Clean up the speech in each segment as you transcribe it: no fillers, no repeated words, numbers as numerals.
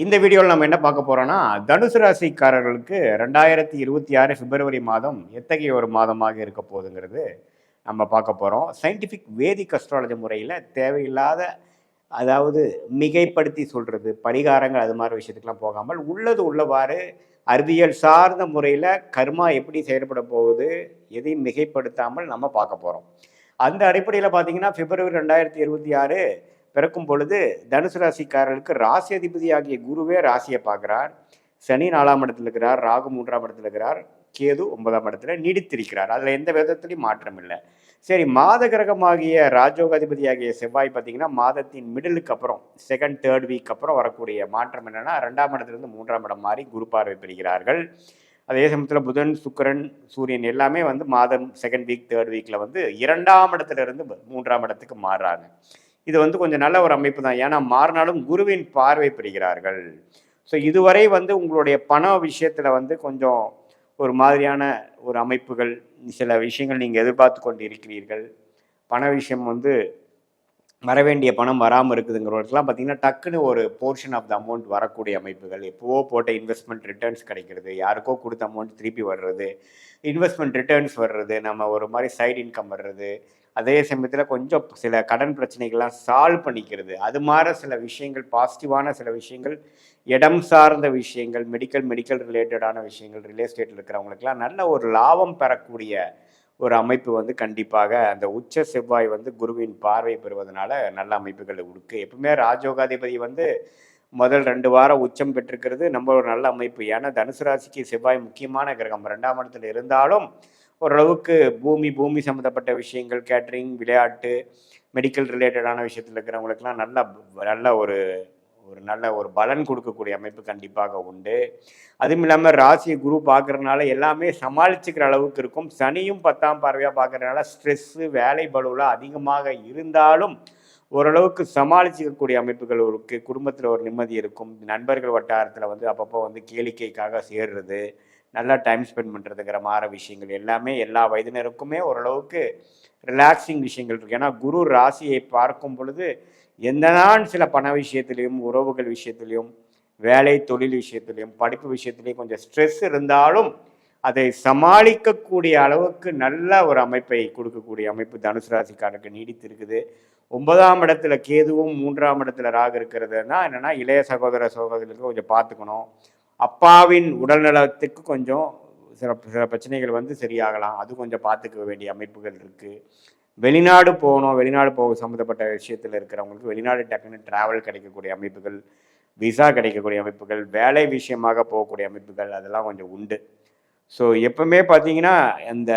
இந்த வீடியோவில் நம்ம என்ன பார்க்க போறோம்னா, தனுசு ராசிக்காரர்களுக்கு 2026 பிப்ரவரி மாதம் எத்தகைய ஒரு மாதமாக இருக்க போகுதுங்கிறது நம்ம பார்க்க போறோம். சயின்டிஃபிக் வேதிக் அஸ்ட்ராலஜி முறையில் தேவையில்லாத அதாவது மிகைப்படுத்தி சொல்றது, பரிகாரங்கள் அது மாதிரி விஷயத்துக்கெல்லாம் போகாமல் உள்ளது உள்ளவாறு அறிவியல் சார்ந்த முறையில் கர்மா எப்படி செயல்பட போகுது, எதையும் மிகைப்படுத்தாமல் நம்ம பார்க்க போறோம். அந்த அடிப்படையில் பார்த்தீங்கன்னா பிப்ரவரி 2026 பிறக்கும் பொழுது தனுசு ராசிக்காரர்களுக்கு ராசி அதிபதி ஆகிய குருவே ராசியை பார்க்கிறார். சனி 4ஆம் இடத்துல இருக்கிறார், ராகு 3ஆம் இடத்துல இருக்கிறார், கேது 9ஆம் இடத்துல நீடித்திருக்கிறார். அதில் எந்த விதத்திலையும் மாற்றம் இல்லை. சரி, மாத கிரகமாகிய ராஜோகாதிபதி ஆகிய செவ்வாய் பார்த்தீங்கன்னா மாதத்தின் மிடிலுக்கு அப்புறம் செகண்ட் தேர்ட் வீக் அப்புறம் வரக்கூடிய மாற்றம் என்னன்னா 2ஆம் இடத்துலேருந்து 3ஆம் இடம் மாறி குரு பார்வை பெறுகிறார்கள். அதே சமயத்தில் புதன், சுக்கிரன், சூரியன் எல்லாமே வந்து மாதம் செகண்ட் வீக் தேர்ட் வீக்கில் வந்து 2ஆம் இடத்துல இருந்து 3ஆம் இடத்துக்கு மாறுறாங்க. இது வந்து கொஞ்சம் நல்ல ஒரு அமைப்பு தான். ஏன்னா மாறினாலும் குருவின் பார்வை பெறுகிறார்கள். ஸோ இதுவரை வந்து உங்களுடைய பண விஷயத்தில் வந்து கொஞ்சம் ஒரு மாதிரியான ஒரு அமைப்புகள், சில விஷயங்கள் நீங்கள் எதிர்பார்த்து கொண்டு இருக்கிறீர்கள். பண விஷயம் வந்து வரவேண்டிய பணம் வராமல் இருக்குதுங்கிறவங்களுக்குலாம் பார்த்தீங்கன்னா டக்குன்னு ஒரு போர்ஷன் ஆஃப் த அமௌண்ட் வரக்கூடிய அமைப்புகள், எப்போவோ போட்ட இன்வெஸ்ட்மெண்ட் ரிட்டர்ன்ஸ் கிடைக்கிறது, யாருக்கோ கொடுத்த அமௌண்ட் திருப்பி வர்றது, இன்வெஸ்ட்மெண்ட் ரிட்டர்ன்ஸ் வர்றது, நம்ம ஒரு மாதிரி சைடு இன்கம் வர்றது, அதே சமயத்தில் கொஞ்சம் சில கடன் பிரச்சனைகள்லாம் சால்வ் பண்ணிக்கிறது, அது மாதிரி சில விஷயங்கள், பாசிட்டிவான சில விஷயங்கள், இடம் சார்ந்த விஷயங்கள், மெடிக்கல் ரிலேட்டடான விஷயங்கள், ரியல் எஸ்டேட்டில் இருக்கிறவங்களுக்கெல்லாம் நல்ல ஒரு லாபம் பெறக்கூடிய ஒரு அமைப்பு வந்து கண்டிப்பாக அந்த உச்ச செவ்வாய் வந்து குருவின் பார்வை பெறுவதனால நல்ல அமைப்புகள் இருக்கு. எப்பவுமே ராஜயோகாதிபதி வந்து முதல் 2 வாரம் உச்சம் பெற்றிருக்கிறது நம்ம ஒரு நல்ல அமைப்பு. ஏன்னா தனுசு ராசிக்கு செவ்வாய் முக்கியமான கிரகம். 2ஆம் இடத்துல இருந்தாலும் ஓரளவுக்கு பூமி சம்மந்தப்பட்ட விஷயங்கள், கேட்ரிங், விளையாட்டு, மெடிக்கல் ரிலேட்டடான விஷயத்தில் இருக்கிறவங்களுக்கெல்லாம் நல்ல ஒரு பலன் கொடுக்கக்கூடிய அமைப்பு கண்டிப்பாக உண்டு. அதுவும் இல்லாமல் ராசியை குரு பார்க்கறதுனால எல்லாமே சமாளிச்சுக்கிற அளவுக்கு இருக்கும். சனியும் 10ஆம் பார்வையாக பார்க்கறதுனால ஸ்ட்ரெஸ்ஸு, வேலை பளுவெலாம் அதிகமாக இருந்தாலும் ஓரளவுக்கு சமாளிச்சிக்கக்கூடிய அமைப்புகள் இருக்குது. குடும்பத்தில் ஒரு நிம்மதி இருக்கும். நண்பர்கள் வட்டாரத்தில் வந்து அப்பப்போ வந்து கேளிக்கைக்காக சேர்றது, நல்லா டைம் ஸ்பெண்ட் பண்ணுறதுங்கிற மாதிரி விஷயங்கள் எல்லாமே எல்லா வயதினருக்குமே ஓரளவுக்கு ரிலாக்ஸிங் விஷயங்கள் இருக்குது. ஏன்னா குரு ராசியை பார்க்கும் பொழுது எந்ததான் சில பண விஷயத்துலையும், உறவுகள் விஷயத்துலையும், வேலை தொழில் விஷயத்துலையும், படிப்பு விஷயத்துலையும் கொஞ்சம் ஸ்ட்ரெஸ் இருந்தாலும் அதை சமாளிக்கக்கூடிய அளவுக்கு நல்ல ஒரு அமைப்பை கொடுக்கக்கூடிய அமைப்பு தனுசு ராசிக்காரருக்கு நீடித்து இருக்குது. 9ஆம் இடத்துல கேதுவும் 3ஆம் இடத்துல ராகு இருக்கிறதுனா என்னென்னா இளைய சகோதரர்களுக்கு கொஞ்சம் பார்த்துக்கணும். அப்பாவின் உடல்நலத்துக்கு கொஞ்சம் சில பிரச்சனைகள் வந்து சரியாகலாம், அது கொஞ்சம் பார்த்துக்க வேண்டிய அமைப்புகள் இருக்குது. வெளிநாடு போக சம்மந்தப்பட்ட விஷயத்தில் இருக்கிறவங்களுக்கு வெளிநாடு டக்குன்னு ட்ராவல் கிடைக்கக்கூடிய அமைப்புகள், விசா கிடைக்கக்கூடிய அமைப்புகள், வேலை விஷயமாக போகக்கூடிய அமைப்புகள் அதெல்லாம் கொஞ்சம் உண்டு. ஸோ எப்பவுமே பார்த்தீங்கன்னா அந்த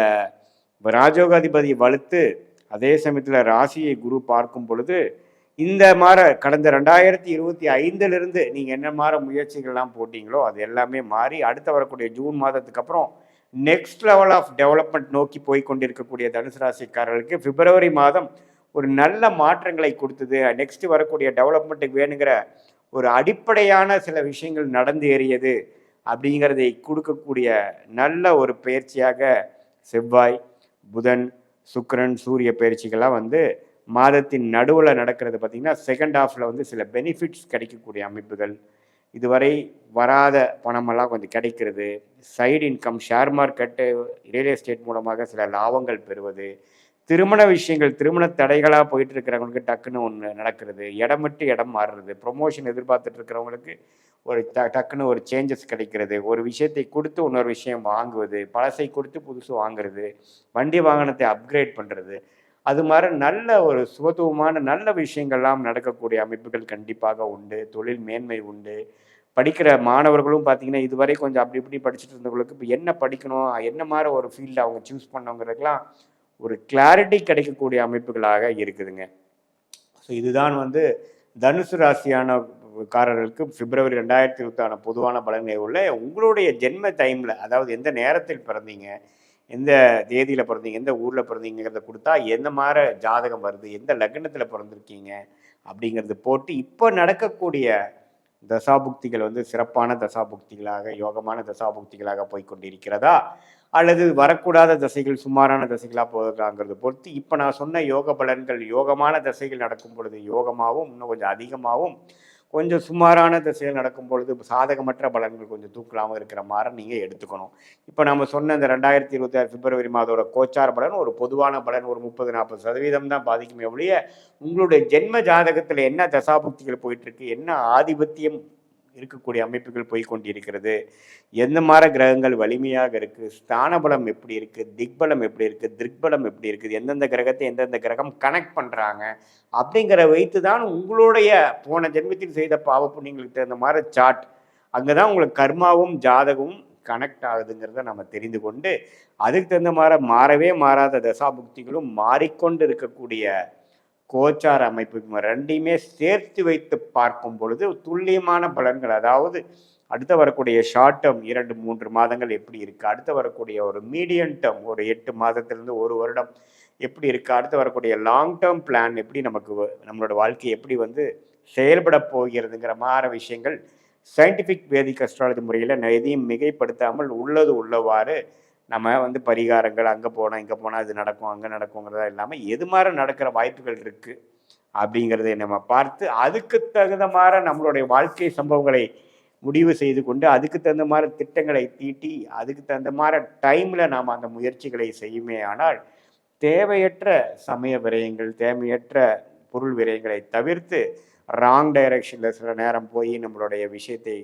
ராஜயோகாதிபதி வலுத்து அதே சமயத்தில் ராசியை குரு பார்க்கும் பொழுது இந்த மாதிரி கடந்த 2025 நீங்கள் என்ன மாதிரி முயற்சிகள்லாம் போட்டிங்களோ அது எல்லாமே மாறி அடுத்த வரக்கூடிய ஜூன் மாதத்துக்கு அப்புறம் நெக்ஸ்ட் லெவல் ஆஃப் டெவலப்மெண்ட் நோக்கி போய் கொண்டிருக்கக்கூடிய தனுசு ராசிக்காரர்களுக்கு பிப்ரவரி மாதம் ஒரு நல்ல மாற்றங்களை கொடுத்தது. நெக்ஸ்ட் வரக்கூடிய டெவலப்மெண்ட்டுக்கு வேணுங்கிற ஒரு அடிப்படையான சில விஷயங்கள் நடந்து ஏறியது அப்படிங்கிறதை கொடுக்கக்கூடிய நல்ல ஒரு பயிற்சியாக செவ்வாய், புதன், சுக்கிரன், சூரிய பயிற்சிகள்லாம் வந்து மாதத்தின் நடுவில் நடக்கிறது. பார்த்திங்கன்னா செகண்ட் ஹாஃபில் வந்து சில பெனிஃபிட்ஸ் கிடைக்கக்கூடிய அமைப்புகள், இதுவரை வராத பணமெல்லாம் கொஞ்சம் கிடைக்கிறது, side income, share market, real estate மூலமாக சில லாபங்கள் பெறுவது, திருமண விஷயங்கள், திருமண தடைகளாக போயிட்டு இருக்கிறவங்களுக்கு டக்குன்னு ஒன்று நடக்கிறது, இடம் விட்டு இடம் மாறுறது, ப்ரொமோஷன் எதிர்பார்த்துட்டு இருக்கிறவங்களுக்கு ஒரு டக்குன்னு ஒரு சேஞ்சஸ் கிடைக்கிறது, ஒரு விஷயத்தை கொடுத்து இன்னொரு விஷயம் வாங்குவது, பழசை கொடுத்து புதுசு வாங்குறது, வண்டி வாகனத்தை அப்கிரேட் பண்ணுறது, அது மாதிரி நல்ல ஒரு சுபத்துவமான நல்ல விஷயங்கள்லாம் நடக்கக்கூடிய அமைப்புகள் கண்டிப்பாக உண்டு. தொழில் மேன்மை உண்டு. படிக்கிற மாணவர்களும் பார்த்திங்கன்னா இதுவரை கொஞ்சம் அப்படி இப்படி படிச்சுட்டு இருந்தவங்களுக்கு இப்போ என்ன படிக்கணும், என்ன மாதிரி ஒரு ஃபீல்டு அவங்க சூஸ் பண்ணோங்கிறதுக்கெலாம் ஒரு கிளாரிட்டி கிடைக்கக்கூடிய அமைப்புகளாக இருக்குதுங்க. ஸோ இதுதான் வந்து தனுசு ராசியான காரர்களுக்கு பிப்ரவரி 2020 பொதுவான பலன்களை உள்ள உங்களுடைய ஜென்ம டைமில், அதாவது எந்த நேரத்தில் பிறந்தீங்க, எந்த தேதியில் பிறந்தீங்க, எந்த ஊரில் பிறந்தீங்கிறத கொடுத்தா எந்த மாதிரி ஜாதகம் வருது, எந்த லக்னத்தில் பிறந்திருக்கீங்க அப்படிங்கிறது போட்டு இப்போ நடக்கக்கூடிய தசாபுக்திகள் வந்து சிறப்பான தசாபுக்திகளாக, யோகமான தசாபுக்திகளாக போய்கொண்டிருக்கிறதா அல்லது வரக்கூடாத தசைகள் சுமாரான தசைகளாக போகிறாங்கிறத பொறுத்து இப்போ நான் சொன்ன யோக பலன்கள் யோகமான தசைகள் நடக்கும் பொழுது யோகமாகவும் இன்னும் கொஞ்சம் அதிகமாகவும் கொஞ்சம் சுமாரான திசையில் நடக்கும் பொழுது சாதகமற்ற பலன்கள் கொஞ்சம் தூக்கலாமல் இருக்கிற மாதிரி நீங்கள் எடுத்துக்கணும். இப்போ நம்ம சொன்ன இந்த 2026 பிப்ரவரி மாதோட கோச்சார பலன் ஒரு பொதுவான பலன், ஒரு 30-40% தான் பாதிக்குமே ஒழிய, உங்களுடைய ஜென்ம ஜாதகத்தில் என்ன தசாபுக்திகள் போயிட்டுருக்கு, என்ன ஆதிபத்தியம் இருக்கக்கூடிய அமைப்புகள் போய்கொண்டிருக்கிறது, எந்த மாதிரி கிரகங்கள் வலிமையாக இருக்குது, ஸ்தான பலம் எப்படி இருக்குது, திக்பலம் எப்படி இருக்குது, திக்பலம் எப்படி இருக்குது, எந்தெந்த கிரகத்தை எந்தெந்த கிரகம் கனெக்ட் பண்ணுறாங்க அப்படிங்கிற வைத்து தான் உங்களுடைய போன ஜென்மத்தில் செய்த பாவ புண்ணியங்களுக்கு தகுந்த மாதிரி சார்ட், அங்கே தான் உங்களுக்கு கர்மாவும் ஜாதகமும் கனெக்ட் ஆகுதுங்கிறத நம்ம தெரிந்து கொண்டு அதுக்கு தகுந்த மாதிரி மாறவே மாறாத தசாபுக்திகளும் மாறிக்கொண்டு இருக்கக்கூடிய கோச்சார அமைப்பு ரெண்டையுமே சேர்த்து வைத்து பார்க்கும் பொழுது துல்லியமான பலன்கள், அதாவது அடுத்து வரக்கூடிய ஷார்ட் டேர்ம் 2-3 மாதங்கள் எப்படி இருக்குது, அடுத்து வரக்கூடிய ஒரு மீடியம் டேர்ம் ஒரு 8 மாதத்திலிருந்து 1 வருடம் எப்படி இருக்குது, அடுத்து வரக்கூடிய லாங் டேர்ம் பிளான் எப்படி நமக்கு நம்மளோட வாழ்க்கை எப்படி செயல்பட போகிறதுங்கிற மாதிரி விஷயங்கள் சயின்டிஃபிக் வேதிக் அஸ்ட்ராலஜி முறையில் எதையும் மிகைப்படுத்தாமல் உள்ளது உள்ளவாறு நம்ம பரிகாரங்கள் அங்கே போனால் இங்கே போனால் இது நடக்கும் அங்கே நடக்குங்கிறதா இல்லாமல் எது மாதிரி நடக்கிற வாய்ப்புகள் இருக்குது அப்படிங்கிறத நம்ம பார்த்து அதுக்கு தகுந்த மாதிரி நம்மளுடைய வாழ்க்கை சம்பவங்களை முடிவு செய்து கொண்டு அதுக்கு தகுந்த மாதிரி திட்டங்களை தீட்டி அதுக்கு தகுந்த மாதிரி டைமில் நாம் அந்த முயற்சிகளை செய்யுமே ஆனால் தேவையற்ற சமய விரயங்கள், தேவையற்ற பொருள் விரயங்களை தவிர்த்து ராங் டைரக்ஷனில் சில நேரம் போய் நம்மளுடைய விஷயத்தை,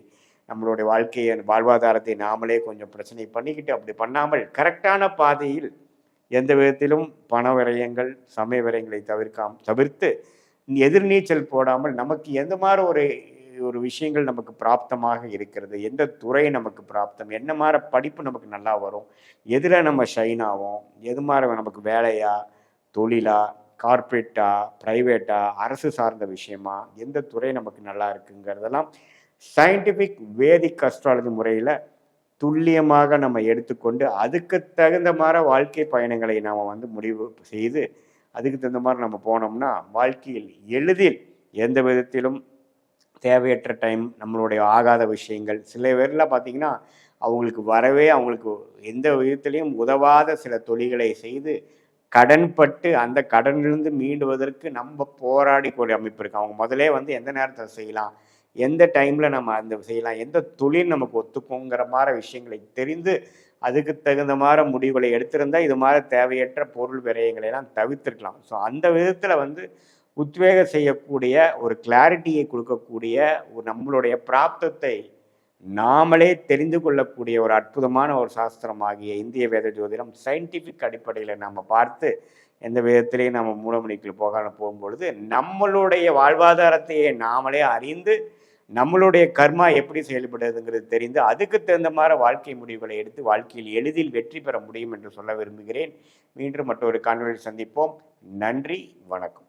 நம்மளுடைய வாழ்க்கையை, வாழ்வாதாரத்தை நாமளே கொஞ்சம் பிரச்சனை பண்ணிக்கிட்டு அப்படி பண்ணாமல் கரெக்டான பாதையில் எந்த விதத்திலும் பண விரயங்கள், சமய விரயங்களை தவிர்த்து எதிர்நீச்சல் போடாமல் நமக்கு எந்த மாதிரி ஒரு விஷயங்கள் நமக்கு பிராப்தமாக இருக்கிறது, எந்த துறை நமக்கு பிராப்தம், என்ன மாதிரி படிப்பு நமக்கு நல்லா வரும், எதில் நம்ம ஷைன் ஆகும், எது மாதிரி நமக்கு வேலையா, தொழிலா, கார்ப்பரேட்டா, ப்ரைவேட்டா, அரசு சார்ந்த விஷயமா, எந்த துறை நமக்கு நல்லா இருக்குங்கிறதெல்லாம் சயின்டிஃபிக் வேதிக் அஸ்ட்ராலஜி முறையில் துல்லியமாக நம்ம எடுத்துக்கொண்டு அதுக்கு தகுந்த மாதிரி வாழ்க்கை பயணங்களை நாம் முடிவு செய்து அதுக்கு தகுந்த மாதிரி நம்ம போனோம்னா வாழ்க்கையில் எளிதில் எந்த விதத்திலும் தேவையற்ற டைம், நம்மளுடைய ஆகாத விஷயங்கள், சில பேர்லாம் பார்த்திங்கன்னா அவங்களுக்கு எந்த விதத்திலையும் உதவாத சில தொழில்களை செய்து கடன்பட்டு அந்த கடனிலிருந்து மீண்டுவதற்கு நம்ம போராடிக்கூடிய அமைப்பு இருக்குது. அவங்க முதலே எந்த நேரத்தில் செய்யலாம், எந்த டைமில் நம்ம அந்த செய்யலாம், எந்த தொழில் நமக்கு ஒத்துக்குங்கிற மாதிரி விஷயங்களை தெரிந்து அதுக்கு தகுந்த மாதிரி முடிவுகளை எடுத்திருந்தால் இது மாதிரி தேவையற்ற பொருள் விரயங்களை எல்லாம் தவிர்த்திருக்கலாம். ஸோ அந்த விதத்தில் உத்வேகம் செய்யக்கூடிய ஒரு கிளாரிட்டியை கொடுக்கக்கூடிய ஒரு நம்மளுடைய பிராப்தத்தை நாமளே தெரிந்து கொள்ளக்கூடிய ஒரு அற்புதமான ஒரு சாஸ்திரமாகிய இந்திய வேத ஜோதிடம் சயின்டிஃபிக் அடிப்படையில் நம்ம பார்த்து எந்த விதத்திலையும் நம்ம மூலமணிக்குள் போகும்பொழுது நம்மளுடைய வாழ்வாதாரத்தையே நாமளே அறிந்து நம்மளுடைய கர்மா எப்படி செயல்படுதுங்கிறது தெரிந்து அதுக்கு தகுந்த மாதிரி வாழ்க்கை முடிவுகளை எடுத்து வாழ்க்கையில் எளிதில் வெற்றி பெற முடியும் என்று சொல்ல விரும்புகிறேன். மீண்டும் மற்றொரு காணொளியில் சந்திப்போம். நன்றி, வணக்கம்.